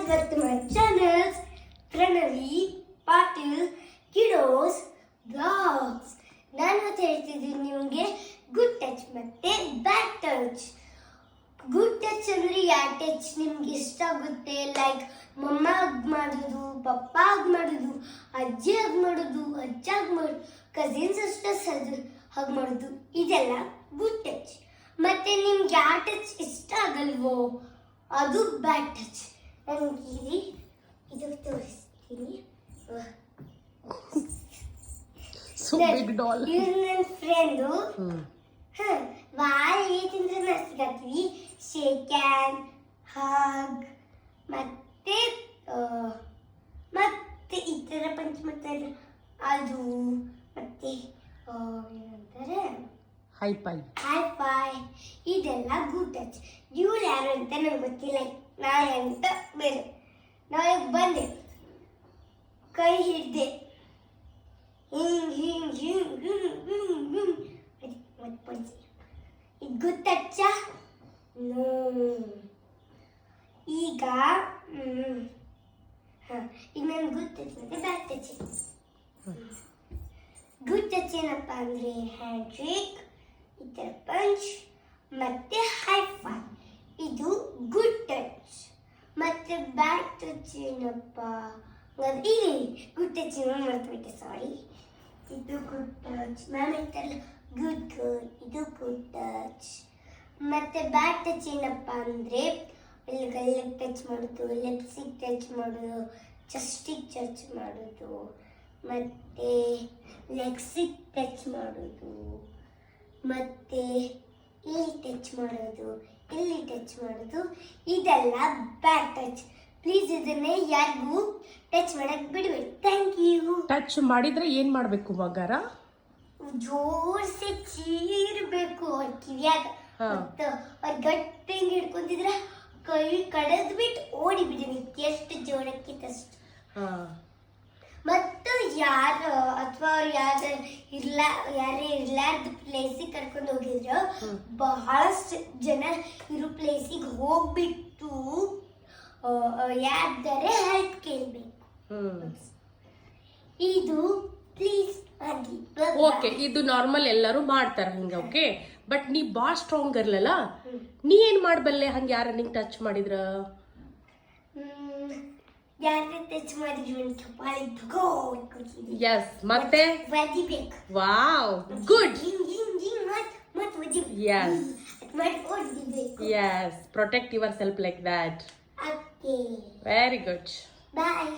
back to my channels, Pranavi Patil Kiddos Vlogs. ನಾನು ಹೇಳ್ತಿದ್ದೀನಿ ನಿಮಗೆ ಗುಡ್ ಟಚ್ ಮತ್ತೆ ಬ್ಯಾಡ್ ಟಚ್. ಗುಡ್ ಟಚ್ ಅಂದರೆ ಯಾವ ಟಚ್ ನಿಮ್ಗೆ ಇಷ್ಟ ಆಗುತ್ತೆ, ಲೈಕ್ ಮಮ್ಮಾಗ್ ಮಾಡೋದು, ಪಪ್ಪಾಗ್ ಮಾಡೋದು, ಅಜ್ಜಿಯಾಗಿ ಮಾಡೋದು, ಅಜ್ಜಾಗಿ ಮಾಡೋದು, ಕಸಿನ್ ಸಿಸ್ಟರ್ಸ್ ಹಾಗೆ ಮಾಡೋದು, ಇದೆಲ್ಲ ಗುಡ್ ಟಚ್. ಮತ್ತೆ ನಿಮ್ಗೆ ಯಾವ ಟಚ್ ಇಷ್ಟ ಆಗಲ್ವೋ ಅದು ಬ್ಯಾಡ್ ಟಚ್. ನನಗೆ ಇದು ತೋರಿಸ್ತೀನಿ. ಇವ್ರು ನನ್ನ ಫ್ರೆಂಡು. ಭಾಳ ಏತಿಂದ್ರೆ ನಡ್ಸ್ಕೊತೀವಿ. ಶೇಕ್ ಹ್ಯಾಂಡ್, ಹಗ್, ಮತ್ತೆ ಮತ್ತೆ ಈ ಥರ ಪಂಚ್ ಮಾಡ್ತಾರೆ ಅದು, ಮತ್ತೆ ಏನಂತಾರೆ ಹೈ ಫೈ, ಇದೆಲ್ಲ ಗುಡ್ ಟಚ್. ಇವ್ರು ಯಾರು ಅಂತ ನಂಗೆ ಗೊತ್ತಿಲ್ಲ, ನಾಳೆ ಅಂತ ಬೇರೆ. ನಾಳೆ ಬಂದೆ, ಕೈ ಹಿಡ್ದೆ, ಹಿಂಗ್ ಹಿಂಗ್ ಹಿಂಗ್ ಹಿಂಗ್ ಹಿಂಗ್ ಹಿಂಗ್ ಮತ್ತೆ ಪಂಚೆ. ಇದು ಗುಡ್ ಟಚ್ಚ? ನೋ. ಈಗ ಈಗ ನಾನು ಗುಡ್ ಟಚ್ ಮತ್ತೆ ಬ್ಯಾಡ್ ಟಚ್. ಗುಡ್ ಟಚ್ ಏನಪ್ಪ ಅಂದರೆ ಹ್ಯಾಂಡ್ ಶೇಕ್, ಈ ಥರ ಪಂಚ್ ಮತ್ತೆ ಹೈ ಫೈ, ಇದು ಗುಡ್ ಟಚ್. ಮತ್ತೆ ಬ್ಯಾಡ್ ಟಚ್ ಏನಪ್ಪ ಇಲ್ಲಿ ಗುಡ್ ಟಚ್ ಮರ್ತುಬಿಟ್ಟೆ, ಸಾರಿ. ಇದು ಗುಡ್ ಟಚ್. ಮ್ಯಾಮ್ ಹೇಳ್ತಾರಲ್ಲ ಗುಡ್ ಗರ್ಲ್, ಇದು ಗುಡ್ ಟಚ್. ಮತ್ತೆ ಬ್ಯಾಡ್ ಟಚ್ ಏನಪ್ಪ ಅಂದರೆ ಇಲ್ಲಿ ಗಲ್ಲಿಗೆ ಟಚ್ ಮಾಡೋದು, ಲಿಪ್ಸಿಗೆ ಟಚ್ ಮಾಡೋದು, ಚೆಸ್ಟಿಗೆ ಟಚ್ ಮಾಡೋದು, ಮತ್ತೆ ಲೆಗ್ಸಿಗೆ ಟಚ್ ಮಾಡೋದು, ಮತ್ತೆ ಇಲ್ಲಿ ಟಚ್ ಮಾಡೋದು, ಇಲ್ಲಿ ಟಚ್ ಮಾಡೋದು, ಇದೆಲ್ಲ ಬ್ಯಾಡ್ ಟಚ್. ಪ್ಲೀಸ್ ಇದನ್ನೇ ಯಾರಿಗೂ ಟಚ್ ಮಾಡಕ್ ಬಿಡಬೇಡಿ. Thank you. ಟಚ್ ಮಾಡಿದ್ರೆ ಏನ್ ಮಾಡ್ಬೇಕು ಮಗಾರ? ಜೋರ್ಸೆ ಚೀರ್ಬೇಕು ಅವ್ರ ಕಿವಿಯಾಗ. ಮತ್ತು ಅವ್ರ ಗಟ್ಟಿ ಹಿಡ್ಕೊಂತಿದ್ರೆ ಕೈ ಕಡದ್ ಬಿಟ್ಟು ಓಡಿ ಬಿಡಿ, ಎಷ್ಟು ಜೋರಕ್ಕಿತ್ತಷ್ಟು. ಮತ್ತು ಯಾರು ಅಥವಾ ಯಾರು ಯಾರೇ ಇರ್ಲಾರ್ದ ಪ್ಲೇಸಿಗೆ ಕರ್ಕೊಂಡು ಹೋಗಿದ್ರು, ಬಹಳಷ್ಟು ಜನ ಇರೋ ಪ್ಲೇಸಿಗೆ ಹೋಗ್ಬಿಟ್ಟು ಯಾರ್ದಾರೆ ಹೆಲ್ಪ್ ಕೇಳಬೇಕು. ಇದು ಪ್ಲೀಸ್ ಆಗಿ ಓಕೆ, ಇದು ನಾರ್ಮಲ್ ಎಲ್ಲರೂ ಮಾಡ್ತಾರ ಹಂಗ. ಓಕೆ, ಬಟ್ ನೀ ಭಾಳ ಸ್ಟ್ರಾಂಗ್ ಇರ್ಲಲ್ಲ, ನೀ ಏನ್ ಮಾಡ್ಬಲ್ಲೆ ಹಂಗ ಯಾರ ನಿಂಗೆ ಟಚ್ ಮಾಡಿದ್ರ? ಯಾರನ್ನ ಟಚ್ ಮಾಡಿದ್ರು ಚಪ್ಪಾಳೆ ತಗೋ. ಎಸ್, ಮತ್ತೆ ಒದಿಬೇಕು. Wow, good. ಮತ್ತೆ ಒದಿಬೇಕು. ಎಸ್, ಮತ್ತೆ ಒದಿಬೇಕು. Yes, protect yourself like that. Okay, very good. Bye.